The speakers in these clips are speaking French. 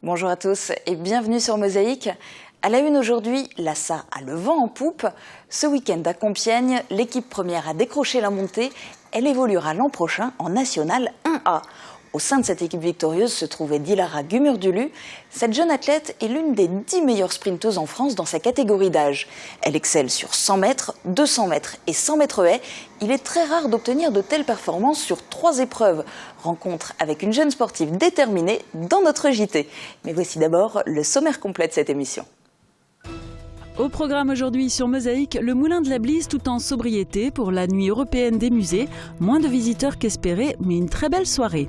Bonjour à tous et bienvenue sur Mosaïque. À la une aujourd'hui, l'ASSA a le vent en poupe. Ce week-end à Compiègne, l'équipe première a décroché la montée. Elle évoluera l'an prochain en National 1A. Au sein de cette équipe victorieuse se trouvait Dilara Gumurdulu. Cette jeune athlète est l'une des 10 meilleures sprinteuses en France dans sa catégorie d'âge. Elle excelle sur 100 mètres, 200 mètres et 100 mètres haies. Il est très rare d'obtenir de telles performances sur 3 épreuves. Rencontre avec une jeune sportive déterminée dans notre JT. Mais voici d'abord le sommaire complet de cette émission. Au programme aujourd'hui sur Mosaïque, le Moulin de la Blise tout en sobriété pour la nuit européenne des musées. Moins de visiteurs qu'espéré, mais une très belle soirée.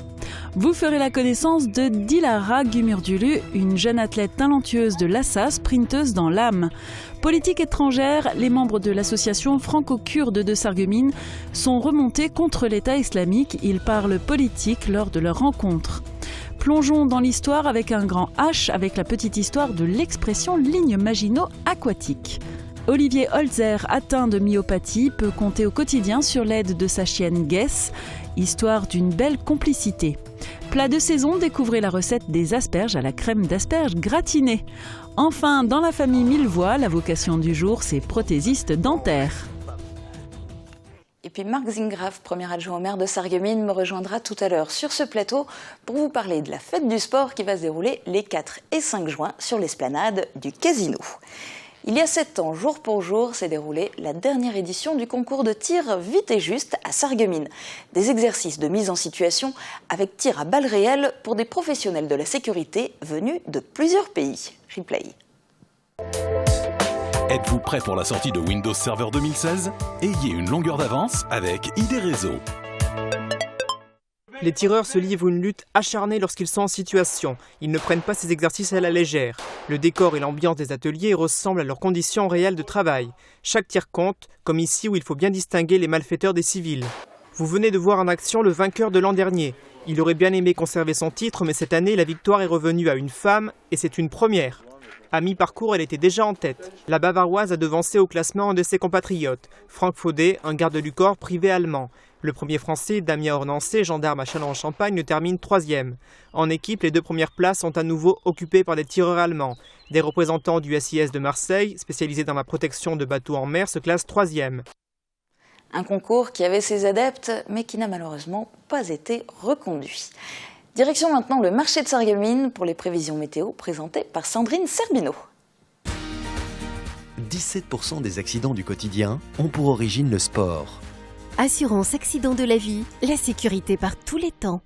Vous ferez la connaissance de Dilara Gumurdulu, une jeune athlète talentueuse de l'ASSA, sprinteuse dans l'âme. Politique étrangère, les membres de l'association franco-kurde de Sarreguemines sont remontés contre l'État islamique. Ils parlent politique lors de leur rencontre. Plongeons dans l'histoire avec un grand H, avec la petite histoire de l'expression ligne Maginot aquatique. Olivier Holzer, atteint de myopathie, peut compter au quotidien sur l'aide de sa chienne Guess, histoire d'une belle complicité. Plat de saison, découvrez la recette des asperges à la crème d'asperges gratinée. Enfin, dans la famille Millevoye, la vocation du jour, c'est prothésiste dentaire. Et puis Marc Zingraf, premier adjoint au maire de Sarreguemines, me rejoindra tout à l'heure sur ce plateau pour vous parler de la fête du sport qui va se dérouler les 4 et 5 juin sur l'esplanade du Casino. Il y a 7 ans, jour pour jour, s'est déroulée la dernière édition du concours de tir vite et juste à Sarreguemines. Des exercices de mise en situation avec tir à balles réelles pour des professionnels de la sécurité venus de plusieurs pays. Replay. Êtes-vous prêt pour la sortie de Windows Server 2016 ? Ayez une longueur d'avance avec ID Réseau. Les tireurs se livrent une lutte acharnée lorsqu'ils sont en situation. Ils ne prennent pas ces exercices à la légère. Le décor et l'ambiance des ateliers ressemblent à leurs conditions réelles de travail. Chaque tir compte, comme ici où il faut bien distinguer les malfaiteurs des civils. Vous venez de voir en action le vainqueur de l'an dernier. Il aurait bien aimé conserver son titre, mais cette année, la victoire est revenue à une femme et c'est une première. À mi-parcours, elle était déjà en tête. La Bavaroise a devancé au classement un de ses compatriotes, Franck Faudet, un garde du corps privé allemand. Le premier Français, Damien Ornancé, gendarme à Châlons-en-Champagne, le termine 3e. En équipe, les 2 premières places sont à nouveau occupées par des tireurs allemands. Des représentants du SIS de Marseille, spécialisés dans la protection de bateaux en mer, se classent 3e. Un concours qui avait ses adeptes, mais qui n'a malheureusement pas été reconduit. Direction maintenant le marché de Sarreguemines pour les prévisions météo présentées par Sandrine Serbino. 17% des accidents du quotidien ont pour origine le sport. Assurance accident de la vie, la sécurité par tous les temps.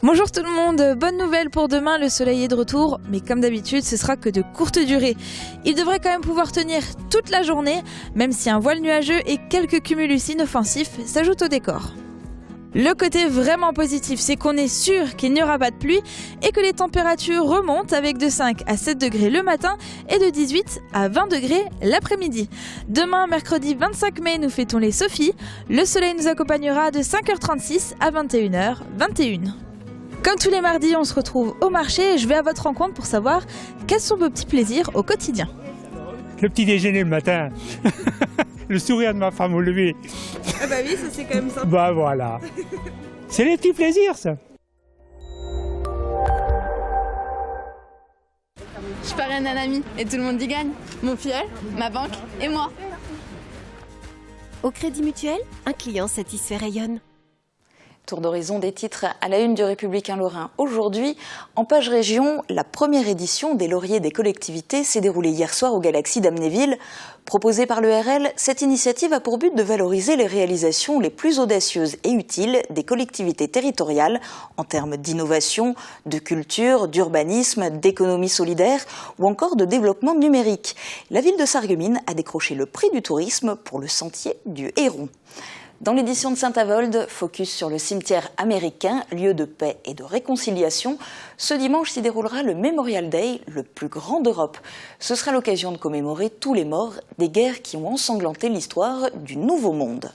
Bonjour tout le monde, bonne nouvelle pour demain, le soleil est de retour, mais comme d'habitude ce sera que de courte durée. Il devrait quand même pouvoir tenir toute la journée, même si un voile nuageux et quelques cumulus inoffensifs s'ajoutent au décor. Le côté vraiment positif, c'est qu'on est sûr qu'il n'y aura pas de pluie et que les températures remontent avec de 5 à 7 degrés le matin et de 18 à 20 degrés l'après-midi. Demain, mercredi 25 mai, nous fêtons les Sophies. Le soleil nous accompagnera de 5h36 à 21h21. Comme tous les mardis, on se retrouve au marché et je vais à votre rencontre pour savoir quels sont vos petits plaisirs au quotidien. Le petit déjeuner le matin, le sourire de ma femme au lever. Ah bah oui, ça c'est quand même sympa. Bah voilà, c'est les petits plaisirs ça. Je parraine un ami et tout le monde y gagne. Mon filleul, ma banque et moi. Au Crédit Mutuel, un client satisfait rayonne. Tour d'horizon des titres à la une du Républicain Lorrain. Aujourd'hui, en page région, la première édition des Lauriers des collectivités s'est déroulée hier soir au Galaxy d'Amnéville. Proposée par le RL, cette initiative a pour but de valoriser les réalisations les plus audacieuses et utiles des collectivités territoriales en termes d'innovation, de culture, d'urbanisme, d'économie solidaire ou encore de développement numérique. La ville de Sarreguemines a décroché le prix du tourisme pour le sentier du Héron. Dans l'édition de Saint-Avold, focus sur le cimetière américain, lieu de paix et de réconciliation. Ce dimanche s'y déroulera le Memorial Day, le plus grand d'Europe. Ce sera l'occasion de commémorer tous les morts des guerres qui ont ensanglanté l'histoire du Nouveau Monde.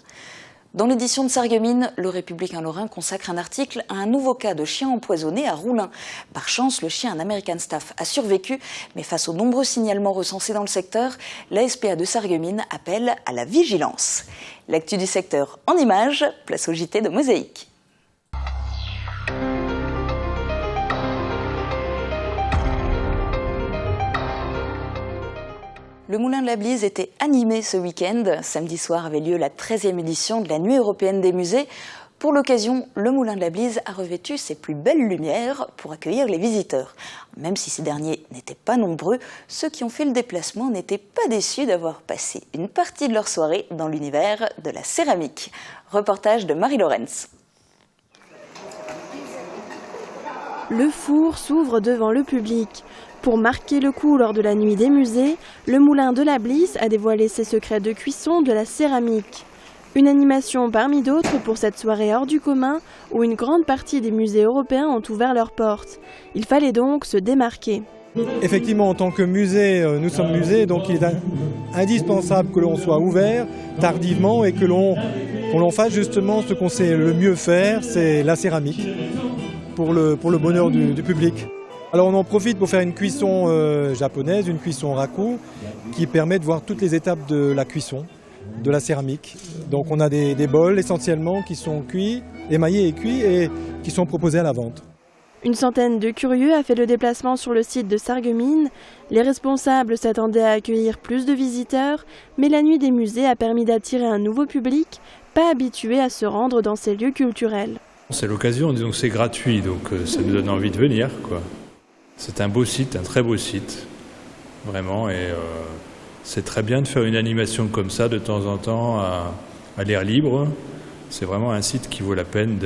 Dans l'édition de Sarreguemines, le Républicain Lorrain consacre un article à un nouveau cas de chien empoisonné à Roulin. Par chance, le chien, un American Staff, a survécu, mais face aux nombreux signalements recensés dans le secteur, la SPA de Sarreguemines appelle à la vigilance. L'actu du secteur en images, place au JT de Mosaïque. Le Moulin de la Blise était animé ce week-end. Samedi soir avait lieu la 13e édition de la Nuit européenne des musées. Pour l'occasion, le Moulin de la Blise a revêtu ses plus belles lumières pour accueillir les visiteurs. Même si ces derniers n'étaient pas nombreux, ceux qui ont fait le déplacement n'étaient pas déçus d'avoir passé une partie de leur soirée dans l'univers de la céramique. Reportage de Marie Lorenz. Le four s'ouvre devant le public. Pour marquer le coup lors de la nuit des musées, le Moulin de la Blise a dévoilé ses secrets de cuisson de la céramique. Une animation parmi d'autres pour cette soirée hors du commun où une grande partie des musées européens ont ouvert leurs portes. Il fallait donc se démarquer. Effectivement, en tant que musée, nous sommes musée, donc il est indispensable que l'on soit ouvert tardivement et que l'on fasse justement ce qu'on sait le mieux faire, c'est la céramique, pour le bonheur du public. Alors on en profite pour faire une cuisson japonaise, une cuisson raku, qui permet de voir toutes les étapes de la cuisson, de la céramique. Donc on a des bols essentiellement qui sont cuits, émaillés et cuits et qui sont proposés à la vente. Une centaine de curieux a fait le déplacement sur le site de Sarreguemines. Les responsables s'attendaient à accueillir plus de visiteurs, mais la nuit des musées a permis d'attirer un nouveau public, pas habitué à se rendre dans ces lieux culturels. C'est l'occasion, disons que c'est gratuit, donc ça nous donne envie de venir, quoi. C'est un beau site, un très beau site, vraiment, et c'est très bien de faire une animation comme ça de temps en temps à l'air libre. C'est vraiment un site qui vaut la peine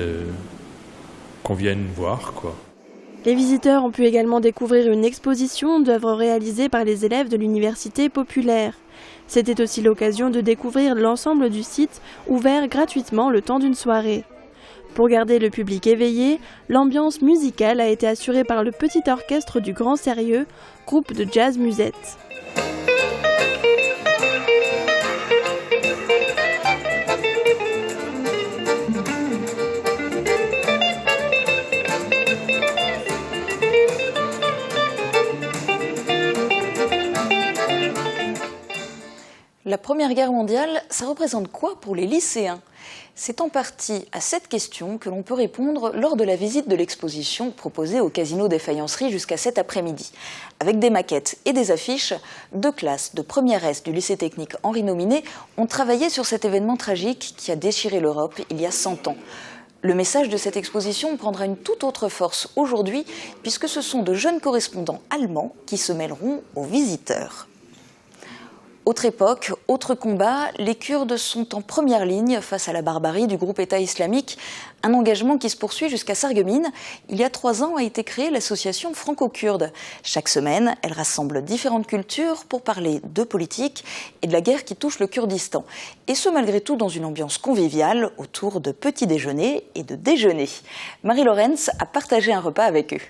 qu'on vienne voir, quoi. Les visiteurs ont pu également découvrir une exposition d'œuvres réalisées par les élèves de l'université populaire. C'était aussi l'occasion de découvrir l'ensemble du site, ouvert gratuitement le temps d'une soirée. Pour garder le public éveillé, l'ambiance musicale a été assurée par le petit orchestre du Grand Sérieux, groupe de jazz musette. La Première Guerre mondiale, ça représente quoi pour les lycéens ? C'est en partie à cette question que l'on peut répondre lors de la visite de l'exposition proposée au Casino des Faïenceries jusqu'à cet après-midi. Avec des maquettes et des affiches, 2 classes de première S du lycée technique Henri Nominé ont travaillé sur cet événement tragique qui a déchiré l'Europe il y a 100 ans. Le message de cette exposition prendra une toute autre force aujourd'hui puisque ce sont de jeunes correspondants allemands qui se mêleront aux visiteurs. Autre époque, autre combat, les Kurdes sont en première ligne face à la barbarie du groupe État islamique. Un engagement qui se poursuit jusqu'à Sarreguemines. Il y a 3 ans a été créée l'association franco-kurde. Chaque semaine, elle rassemble différentes cultures pour parler de politique et de la guerre qui touche le Kurdistan. Et ce malgré tout dans une ambiance conviviale autour de petits déjeuners et de déjeuners. Marie Lorenz a partagé un repas avec eux.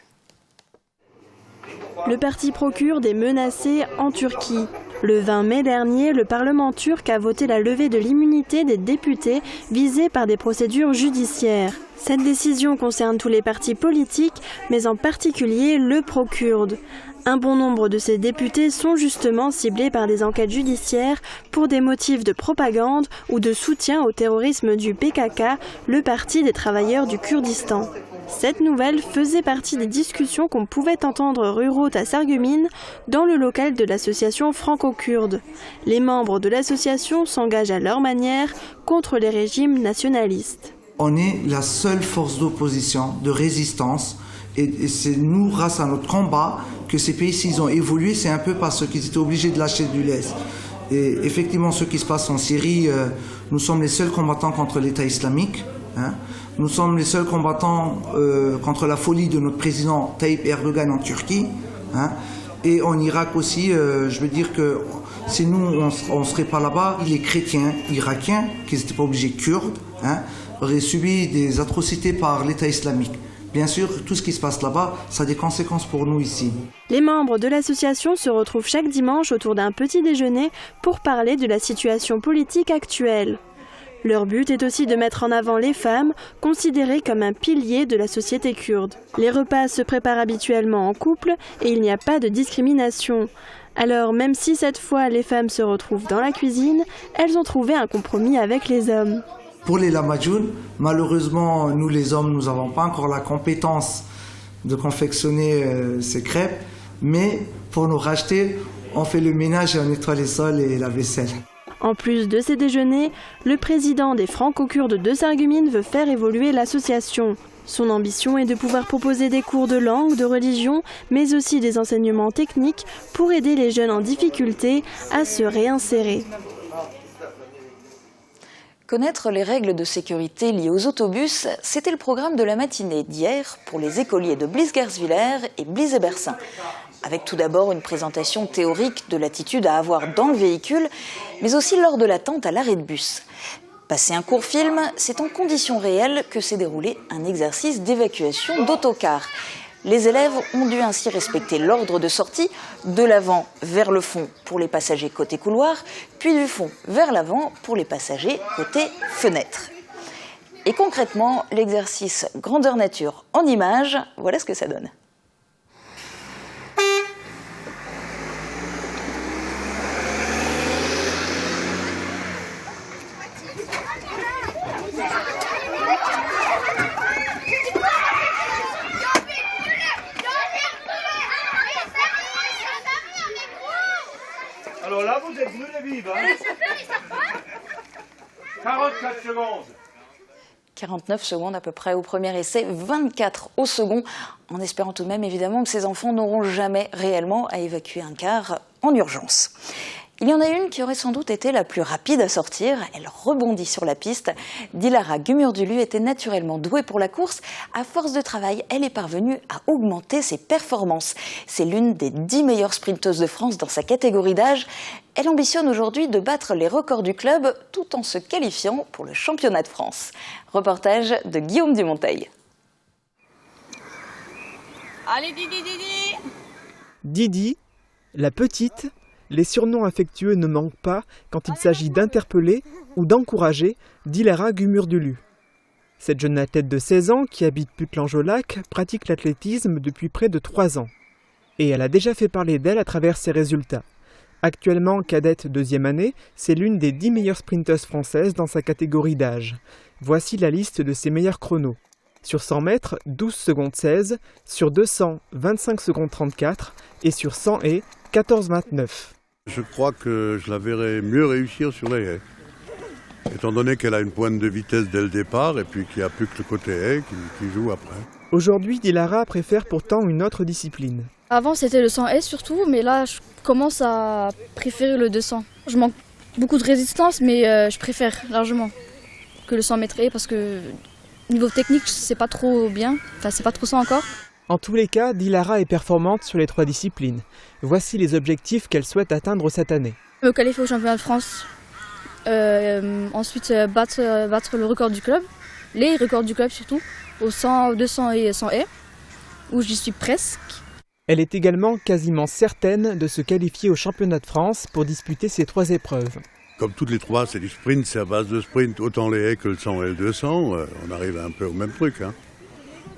Le parti pro-kurde est menacé en Turquie. Le 20 mai dernier, le Parlement turc a voté la levée de l'immunité des députés visés par des procédures judiciaires. Cette décision concerne tous les partis politiques, mais en particulier le pro-kurde. Un bon nombre de ces députés sont justement ciblés par des enquêtes judiciaires pour des motifs de propagande ou de soutien au terrorisme du PKK, le Parti des travailleurs du Kurdistan. Cette nouvelle faisait partie des discussions qu'on pouvait entendre rue Roth à Sarreguemines dans le local de l'association franco-kurde. Les membres de l'association s'engagent à leur manière contre les régimes nationalistes. On est la seule force d'opposition, de résistance, et c'est nous, grâce à notre combat, que ces pays, s'ils ont évolué, c'est un peu parce qu'ils étaient obligés de lâcher du lest. Et effectivement, ce qui se passe en Syrie, nous sommes les seuls combattants contre l'État islamique. Nous sommes les seuls combattants contre la folie de notre président Tayyip Erdogan en Turquie. Et en Irak aussi, je veux dire que si nous, on ne serait pas là-bas, les chrétiens irakiens, qui n'étaient pas obligés kurdes, auraient subi des atrocités par l'État islamique. Bien sûr, tout ce qui se passe là-bas, ça a des conséquences pour nous ici. Les membres de l'association se retrouvent chaque dimanche autour d'un petit déjeuner pour parler de la situation politique actuelle. Leur but est aussi de mettre en avant les femmes, considérées comme un pilier de la société kurde. Les repas se préparent habituellement en couple et il n'y a pas de discrimination. Alors même si cette fois les femmes se retrouvent dans la cuisine, elles ont trouvé un compromis avec les hommes. Pour les lahmacun, malheureusement, nous les hommes, nous n'avons pas encore la compétence de confectionner ces crêpes, mais pour nous racheter, on fait le ménage et on nettoie les sols et la vaisselle. En plus de ces déjeuners, le président des Franco-Kurdes de Sarreguemines veut faire évoluer l'association. Son ambition est de pouvoir proposer des cours de langue, de religion, mais aussi des enseignements techniques pour aider les jeunes en difficulté à se réinsérer. Connaître les règles de sécurité liées aux autobus, c'était le programme de la matinée d'hier pour les écoliers de Blies-Gerswiller et Blies-et-Bersin. Avec tout d'abord une présentation théorique de l'attitude à avoir dans le véhicule, mais aussi lors de l'attente à l'arrêt de bus. Passé un court film, c'est en conditions réelles que s'est déroulé un exercice d'évacuation d'autocar. Les élèves ont dû ainsi respecter l'ordre de sortie de l'avant vers le fond pour les passagers côté couloir, puis du fond vers l'avant pour les passagers côté fenêtre. Et concrètement, l'exercice grandeur nature en images, voilà ce que ça donne. Alors là, vous êtes brûlés vives, hein. 44 secondes. 49 secondes à peu près au premier essai, 24 au second, en espérant tout de même évidemment que ces enfants n'auront jamais réellement à évacuer un car en urgence. Il y en a une qui aurait sans doute été la plus rapide à sortir. Elle rebondit sur la piste. Dilara Gumurdulu était naturellement douée pour la course. À force de travail, elle est parvenue à augmenter ses performances. C'est l'une des 10 meilleures sprinteuses de France dans sa catégorie d'âge. Elle ambitionne aujourd'hui de battre les records du club tout en se qualifiant pour le championnat de France. Reportage de Guillaume Dumonteil. Allez Didi. Didi, la petite. Les surnoms affectueux ne manquent pas quand il s'agit d'interpeller ou d'encourager Dilara Gumurdulu. Cette jeune athlète de 16 ans qui habite Putlange-au-Lac pratique l'athlétisme depuis près de 3 ans. Et elle a déjà fait parler d'elle à travers ses résultats. Actuellement cadette 2e année, c'est l'une des 10 meilleures sprinteuses françaises dans sa catégorie d'âge. Voici la liste de ses meilleurs chronos. Sur 100 mètres, 12 secondes 16, sur 200, 25 secondes 34 et sur 100 haies, 14,29. Je crois que je la verrai mieux réussir sur les haies. Étant donné qu'elle a une pointe de vitesse dès le départ et puis qu'il n'y a plus que le côté haie qui joue après. Aujourd'hui, Dilara préfère pourtant une autre discipline. Avant, c'était le 100 haies surtout, mais là, je commence à préférer le 200. Je manque beaucoup de résistance, mais je préfère largement que le 100 mètres haies parce que niveau technique, c'est pas trop bien. Enfin, c'est pas trop ça encore. En tous les cas, Dilara est performante sur les 3 disciplines. Voici les objectifs qu'elle souhaite atteindre cette année. Me qualifier au championnat de France, ensuite battre le record du club, les records du club surtout, au 100, 200 et 100 haies, où j'y suis presque. Elle est également quasiment certaine de se qualifier au championnat de France pour disputer ces 3 épreuves. Comme toutes les 3, c'est du sprint, c'est à base de sprint, autant les haies que le 100 et le 200, on arrive un peu au même truc, hein.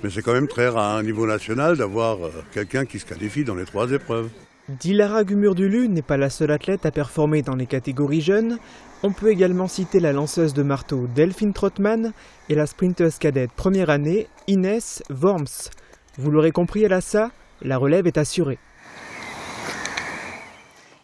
Mais c'est quand même très rare à un niveau national d'avoir quelqu'un qui se qualifie dans les 3 épreuves. Dilara Gumurdulu n'est pas la seule athlète à performer dans les catégories jeunes. On peut également citer la lanceuse de marteau Delphine Trottmann et la sprinteuse cadette première année Inès Worms. Vous l'aurez compris à l'ASSA, la relève est assurée.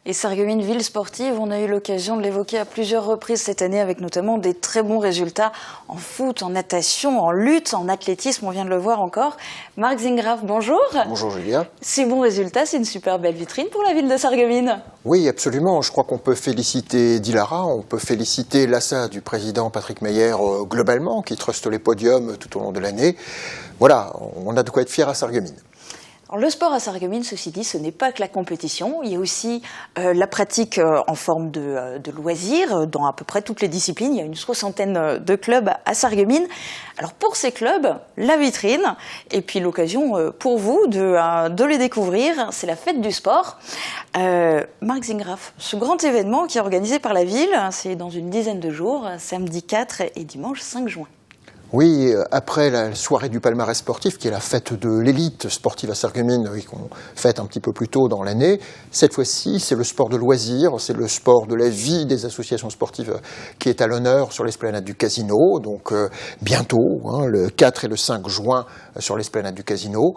Et Sarreguemines, ville sportive, on a eu l'occasion de l'évoquer à plusieurs reprises cette année avec notamment des très bons résultats en foot, en natation, en lutte, en athlétisme, on vient de le voir encore. Marc Zingraf, bonjour. Bonjour Julia. Ces bons résultats, c'est une super belle vitrine pour la ville de Sarreguemines. Oui, absolument. Je crois qu'on peut féliciter Dilara, on peut féliciter l'ASSA du président Patrick Meyer globalement, qui truste les podiums tout au long de l'année. Voilà, on a de quoi être fier à Sarreguemines. Alors, le sport à Sarreguemines, ceci dit, ce n'est pas que la compétition. Il y a aussi la pratique en forme de loisirs dans à peu près toutes les disciplines. Il y a une 60aine de clubs à Sarreguemines. Alors pour ces clubs, la vitrine et puis l'occasion pour vous de les découvrir, c'est la fête du sport. Marc Zingraf, ce grand événement qui est organisé par la ville, c'est dans une dizaine de jours, samedi 4 et dimanche 5 juin. Oui, après la soirée du palmarès sportif, qui est la fête de l'élite sportive à Sarreguemines, qu'on fête un petit peu plus tôt dans l'année, cette fois-ci, c'est le sport de loisir, c'est le sport de la vie des associations sportives qui est à l'honneur sur l'esplanade du Casino. Donc bientôt, le 4 et le 5 juin, sur l'esplanade du Casino.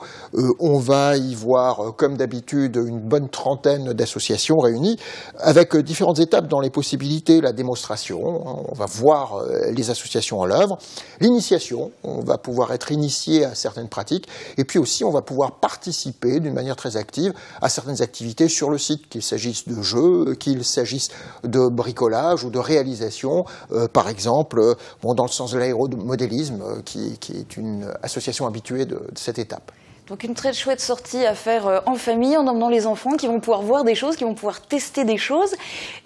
On va y voir, comme d'habitude, une bonne trentaine d'associations réunies, avec différentes étapes dans les possibilités, la démonstration. On va voir les associations en l'œuvre. L'initiation, on va pouvoir être initié à certaines pratiques, et puis aussi on va pouvoir participer d'une manière très active à certaines activités sur le site, qu'il s'agisse de jeux, qu'il s'agisse de bricolage ou de réalisation, par exemple, dans le sens de l'aéromodélisme, qui est une association habituée de cette étape. Donc une très chouette sortie à faire en famille, en emmenant les enfants qui vont pouvoir voir des choses, qui vont pouvoir tester des choses.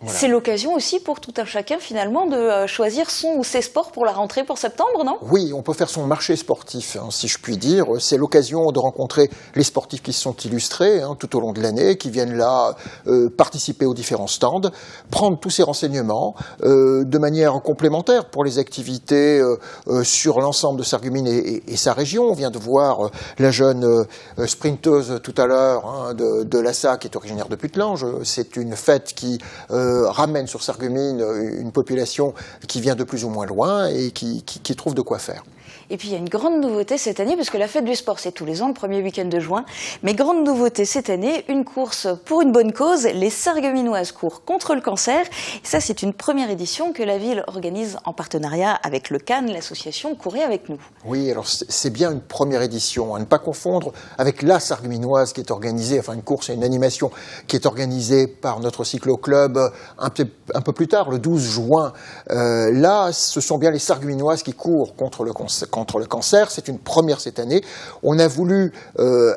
Voilà. C'est l'occasion aussi pour tout un chacun finalement de choisir son ou ses sports pour la rentrée pour septembre, non? Oui, on peut faire son marché sportif, si je puis dire. C'est l'occasion de rencontrer les sportifs qui se sont illustrés tout au long de l'année, qui viennent là participer aux différents stands, prendre tous ces renseignements de manière complémentaire pour les activités sur l'ensemble de Sarreguemines et sa région. On vient de voir la jeune sprinteuse tout à l'heure de l'ASSA qui est originaire de Putelange. C'est une fête qui ramène sur Sarreguemines une population qui vient de plus ou moins loin et qui trouve de quoi faire. Et puis il y a une grande nouveauté cette année, puisque la fête du sport c'est tous les ans, le premier week-end de juin. Mais grande nouveauté cette année, une course pour une bonne cause, les Sarregueminoises courent contre le cancer. Et ça c'est une première édition que la ville organise en partenariat avec le CAN, l'association Courez avec nous. Oui, alors c'est bien une première édition, à ne pas confondre avec la Sarregueminoise qui est organisée, enfin une course et une animation qui est organisée par notre cyclo-club un peu plus tard, le 12 juin. Là, ce sont bien les Sarregueminoises qui courent contre le cancer. C'est une première cette année. On a voulu,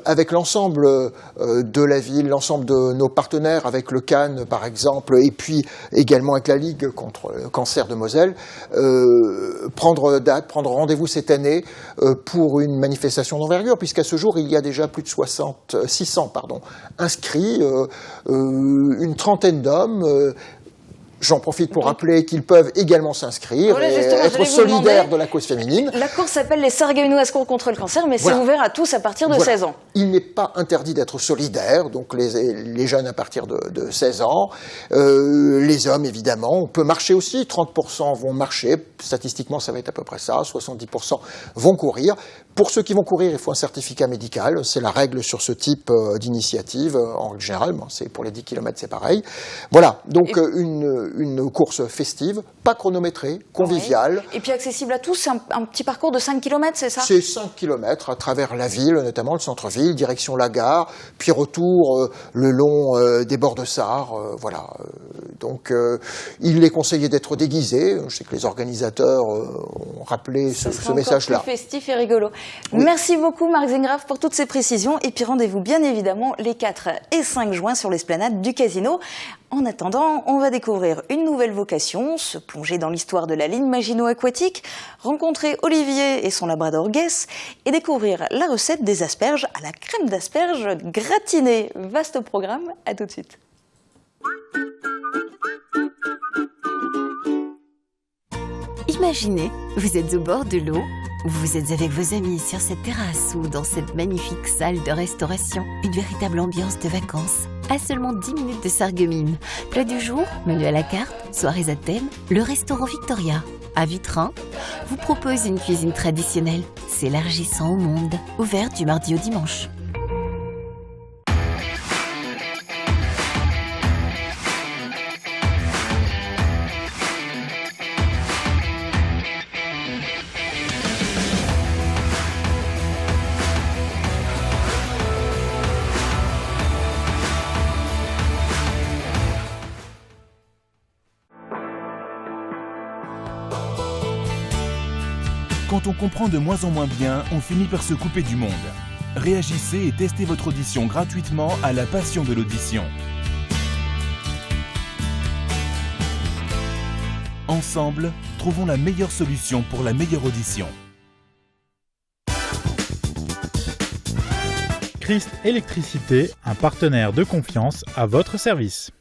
avec l'ensemble de la ville, l'ensemble de nos partenaires, avec le CAN par exemple, et puis également avec la Ligue contre le cancer de Moselle, prendre rendez-vous cette année pour une manifestation d'envergure, puisqu'à ce jour, il y a déjà plus de 600 inscrits, une trentaine d'hommes. J'en profite pour rappeler qu'ils peuvent également s'inscrire et être solidaires de la cause féminine. La course s'appelle les Sarregueminoises courent contre le cancer, mais c'est ouvert à tous à partir de 16 ans. Il n'est pas interdit d'être solidaire, donc les jeunes à partir de 16 ans, les hommes évidemment. On peut marcher aussi, 30% vont marcher, statistiquement ça va être à peu près ça, 70% vont courir. Pour ceux qui vont courir, il faut un certificat médical, c'est la règle sur ce type d'initiative, en règle générale, c'est pour les 10 km c'est pareil. Voilà, donc une course festive, pas chronométrée, conviviale. Et puis accessible à tous, un petit parcours de 5 km, c'est ça? C'est 5 km à travers la ville, notamment le centre-ville, direction la gare, puis retour le long des bords de Sarre, voilà. Donc il est conseillé d'être déguisé, je sais que les organisateurs ont rappelé ce message-là. Plus festif et rigolo. Oui. Merci beaucoup Marc Zingraf pour toutes ces précisions, et puis rendez-vous bien évidemment les 4 et 5 juin sur l'esplanade du Casino. En attendant, on va découvrir une nouvelle vocation, se plonger dans l'histoire de la ligne Maginot-Aquatique, rencontrer Olivier et son labrador Guess et découvrir la recette des asperges à la crème d'asperges gratinée. Vaste programme, à tout de suite. Imaginez, vous êtes au bord de l'eau, vous êtes avec vos amis sur cette terrasse ou dans cette magnifique salle de restauration. Une véritable ambiance de vacances. À seulement 10 minutes de Sarreguemines. Plat du jour, menu à la carte, soirées à thème, le restaurant Victoria. À Vitrin, vous propose une cuisine traditionnelle, s'élargissant au monde, ouverte du mardi au dimanche. Quand on comprend de moins en moins bien, on finit par se couper du monde. Réagissez et testez votre audition gratuitement à la passion de l'audition. Ensemble, trouvons la meilleure solution pour la meilleure audition. Christ Électricité, un partenaire de confiance à votre service.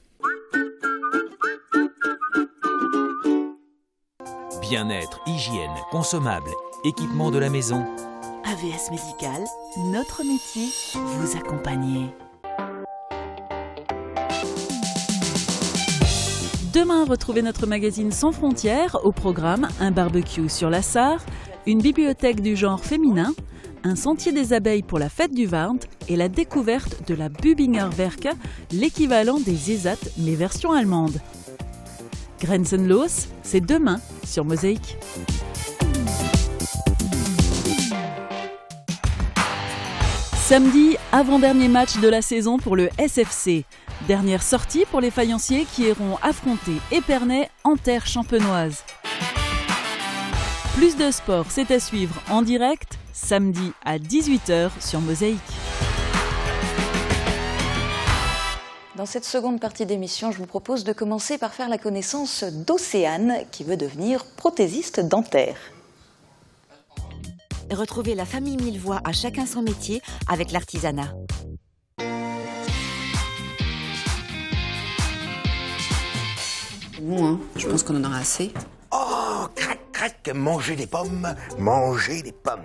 Bien-être, hygiène, consommables équipement de la maison. AVS Médical, notre métier, vous accompagner. Demain, retrouvez notre magazine Sans Frontières. Au programme, un barbecue sur la Sarre, une bibliothèque du genre féminin, un sentier des abeilles pour la fête du Warnt et la découverte de la Bübinger Werke, l'équivalent des ESAT mais version allemande. Grenzenlos, c'est demain sur Mosaïque. Samedi, avant-dernier match de la saison pour le SFC. Dernière sortie pour les faïenciers qui iront affronter Épernay en terre champenoise. Plus de sport, c'est à suivre en direct, samedi à 18h sur Mosaïque. Dans cette seconde partie d'émission, je vous propose de commencer par faire la connaissance d'Océane, qui veut devenir prothésiste dentaire. Retrouvez la famille Millevoye à chacun son métier avec l'artisanat. Bon, hein, je pense qu'on en aura assez. Oh, crac, crac, manger des pommes, manger des pommes.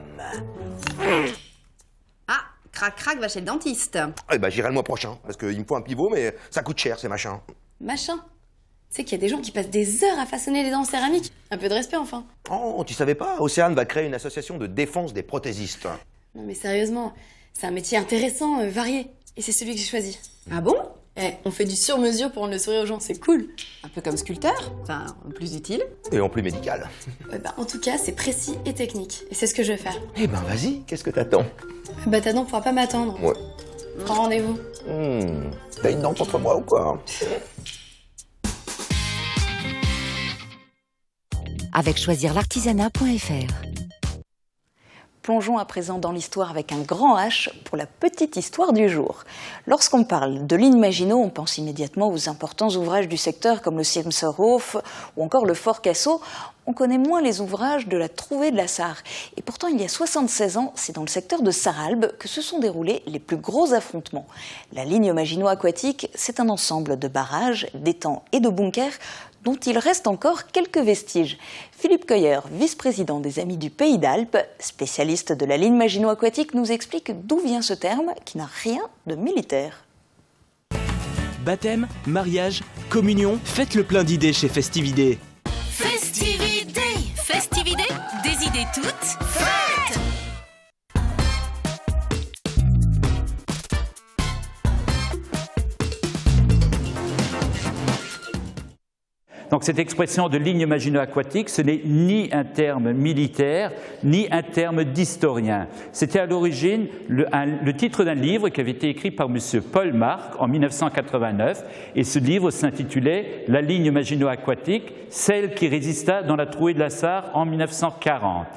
Ah, crac, crac, va chez le dentiste. Eh ben, j'irai le mois prochain, parce qu'il me faut un pivot, mais ça coûte cher, ces machins. Machin. Tu sais qu'il y a des gens qui passent des heures à façonner les dents en céramique. Un peu de respect, enfin. Oh, tu savais pas? Océane va créer une association de défense des prothésistes. Non, mais sérieusement, c'est un métier intéressant, varié. Et c'est celui que j'ai choisi. Ah bon? On fait du sur-mesure pour rendre le sourire aux gens, c'est cool. Un peu comme sculpteur, enfin, plus utile. Et en plus médical. En tout cas, c'est précis et technique. Et c'est ce que je vais faire. Eh ben, vas-y, qu'est-ce que t'attends? Ta dent pourra pas m'attendre. Ouais. Prends rendez-vous. T'as une dent contre moi ou quoi? Avec choisirlartisanat.fr. Plongeons à présent dans l'histoire avec un grand H pour la petite histoire du jour. Lorsqu'on parle de lignes Maginot, on pense immédiatement aux importants ouvrages du secteur comme le Siemenshof ou encore le Fort Cassot. On connaît moins les ouvrages de la Trouée de la Sarre. Et pourtant, il y a 76 ans, c'est dans le secteur de Sarralbe que se sont déroulés les plus gros affrontements. La ligne Maginot Aquatique, c'est un ensemble de barrages, d'étangs et de bunkers dont il reste encore quelques vestiges. Philippe Coyer, vice-président des Amis du Pays d'Alpes, spécialiste de la ligne Maginot Aquatique, nous explique d'où vient ce terme qui n'a rien de militaire. Baptême, mariage, communion, faites le plein d'idées chez Festividé. Festividé, Festividé, des idées toutes faites. Donc cette expression de ligne Maginot Aquatique, ce n'est ni un terme militaire, ni un terme d'historien. C'était à l'origine le titre d'un livre qui avait été écrit par M. Paul Marc en 1989, et ce livre s'intitulait « La ligne Maginot Aquatique, celle qui résista dans la Trouée de la Sarre en 1940 ».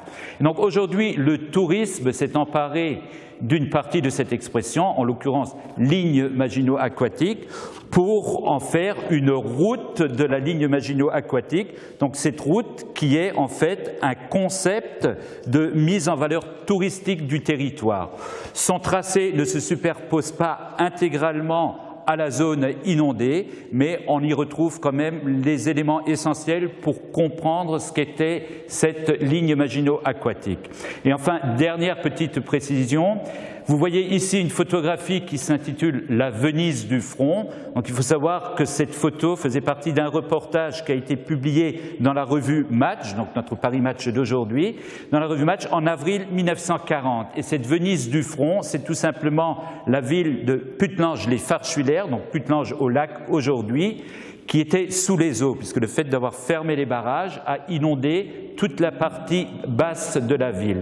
Donc aujourd'hui, le tourisme s'est emparé d'une partie de cette expression, en l'occurrence ligne Maginot Aquatique, pour en faire une route de la ligne Maginot Aquatique. Donc cette route qui est en fait un concept de mise en valeur touristique du territoire. Son tracé ne se superpose pas intégralement à la zone inondée, mais on y retrouve quand même les éléments essentiels pour comprendre ce qu'était cette ligne Maginot Aquatique. Et enfin, dernière petite précision, vous voyez ici une photographie qui s'intitule « La Venise du front ». Donc il faut savoir que cette photo faisait partie d'un reportage qui a été publié dans la revue Match, donc notre Paris Match d'aujourd'hui, dans la revue Match en avril 1940. Et cette Venise du front, c'est tout simplement la ville de Puttelange-les-Farchullères, donc Puttelange au lac aujourd'hui, qui était sous les eaux, puisque le fait d'avoir fermé les barrages a inondé toute la partie basse de la ville.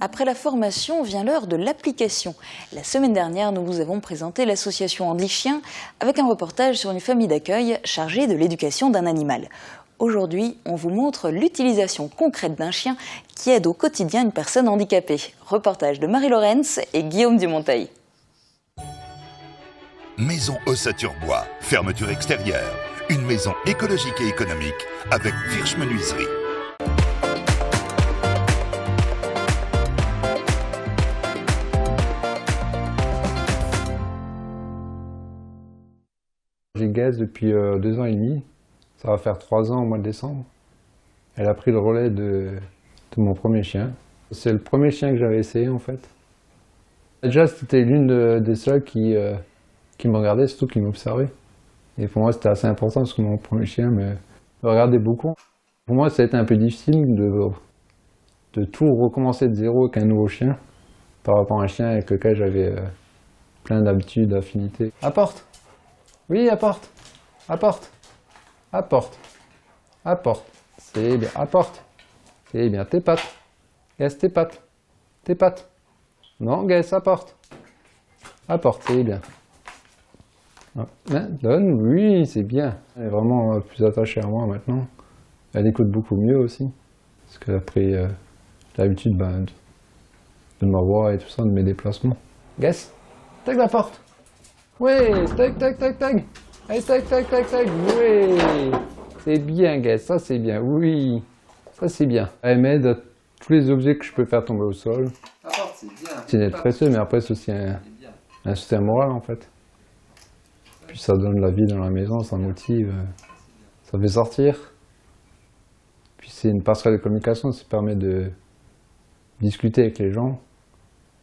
Après la formation vient l'heure de l'application. La semaine dernière, nous vous avons présenté l'association Andy Chien avec un reportage sur une famille d'accueil chargée de l'éducation d'un animal. Aujourd'hui, on vous montre l'utilisation concrète d'un chien qui aide au quotidien une personne handicapée. Reportage de Marie Lorenz et Guillaume Dumonteil. Maison Ossature Bois, fermeture extérieure. Une maison écologique et économique avec Virch Menuiserie. J'ai gaz depuis 2 ans et demi. Ça va faire 3 ans au mois de décembre. Elle a pris le relais de mon premier chien. C'est le premier chien que j'avais essayé en fait. Déjà c'était l'une des seules qui me regardait, surtout qui m'observait. Et pour moi c'était assez important parce que mon premier chien me regardait beaucoup. Pour moi ça a été un peu difficile de tout recommencer de zéro avec un nouveau chien par rapport à un chien avec lequel j'avais plein d'habitudes, d'affinités. Apporte. Oui, apporte. Apporte. Apporte. Apporte. C'est bien. Apporte. C'est bien. Tes pattes. Guess, tes pattes. Tes pattes. Non, guess, apporte. Apporte, c'est bien. Donne, oui, c'est bien. Elle est vraiment plus attachée à moi maintenant. Elle écoute beaucoup mieux aussi. Parce qu'elle a pris l'habitude de ma voix et tout ça, de mes déplacements. Guess, tac la porte. Oui, tac, tac, tac, tac. Allez, tac, tac, tac, tac. Oui. C'est bien, Guess, ça c'est bien. Oui, ça c'est bien. Elle m'aide à tous les objets que je peux faire tomber au sol. C'est bien. C'est une aide précieuse, mais après c'est aussi un soutien moral en fait. Puis ça donne la vie dans la maison, ça motive, ça fait sortir. Puis c'est une passerelle de communication, ça permet de discuter avec les gens,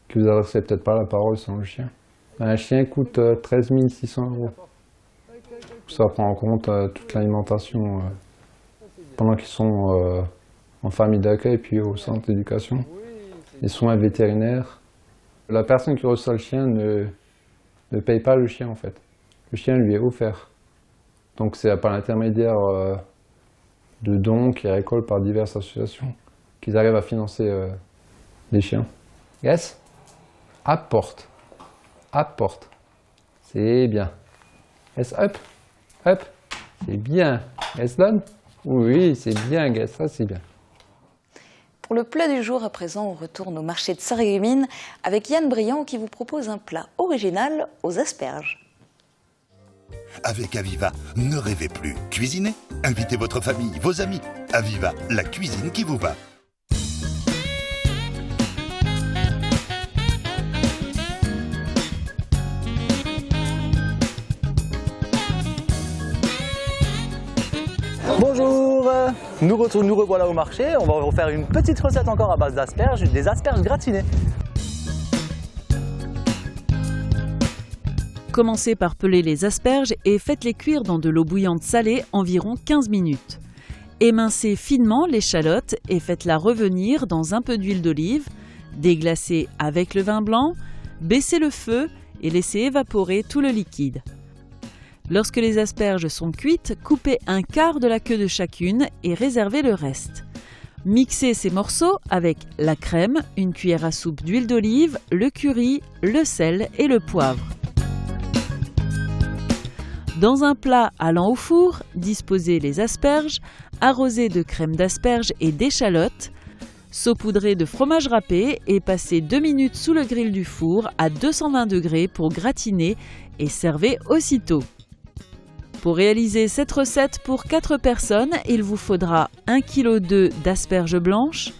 qui vous adressez peut-être pas la parole sans le chien. Un chien coûte 13 600 €. Ça prend en compte toute l'alimentation pendant qu'ils sont en famille d'accueil puis au centre d'éducation. Les soins vétérinaires. La personne qui reçoit le chien ne paye pas le chien en fait. Le chien lui est offert. Donc c'est par l'intermédiaire de dons qu'ils récoltent par diverses associations qu'ils arrivent à financer des chiens. Yes. Apporte. Apporte. C'est bien. Yes, up. Up. C'est bien. Yes, donne. Oui, c'est bien, Guess. Ça, c'est bien. Pour le plat du jour, à présent, on retourne au marché de Sarreguemines avec Yann Briand qui vous propose un plat original aux asperges. Avec Aviva, ne rêvez plus. Cuisinez. Invitez votre famille, vos amis. Aviva, la cuisine qui vous va. Bonjour, nous revoilà au marché. On va refaire une petite recette encore à base d'asperges, des asperges gratinées. Commencez par peler les asperges et faites-les cuire dans de l'eau bouillante salée environ 15 minutes. Émincez finement l'échalote et faites-la revenir dans un peu d'huile d'olive. Déglacez avec le vin blanc, baissez le feu et laissez évaporer tout le liquide. Lorsque les asperges sont cuites, coupez un quart de la queue de chacune et réservez le reste. Mixez ces morceaux avec la crème, une cuillère à soupe d'huile d'olive, le curry, le sel et le poivre. Dans un plat allant au four, disposez les asperges, arrosez de crème d'asperges et d'échalotes, saupoudrez de fromage râpé et passez 2 minutes sous le grill du four à 220 degrés pour gratiner et servez aussitôt. Pour réaliser cette recette pour 4 personnes, il vous faudra 1,2 kg d'asperges blanches,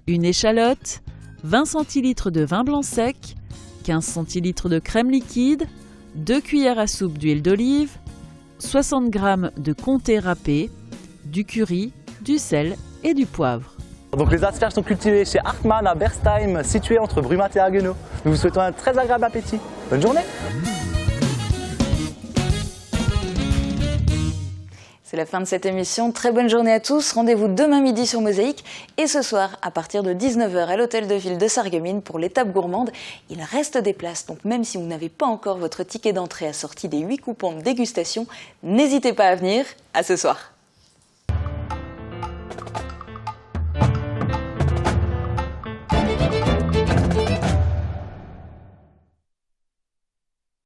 une échalote, 20 centilitres de vin blanc sec, 15 centilitres de crème liquide, 2 cuillères à soupe d'huile d'olive, 60 g de comté râpé, du curry, du sel et du poivre. Donc les asperges sont cultivées chez Hartmann à Berstheim, situé entre Brumath et Haguenau. Nous vous souhaitons un très agréable appétit. Bonne journée. C'est la fin de cette émission. Très bonne journée à tous. Rendez-vous demain midi sur Mosaïque et ce soir à partir de 19 h à l'hôtel de ville de Sarreguemines pour l'étape gourmande. Il reste des places, donc même si vous n'avez pas encore votre ticket d'entrée assorti des 8 coupons de dégustation, n'hésitez pas à venir. À ce soir.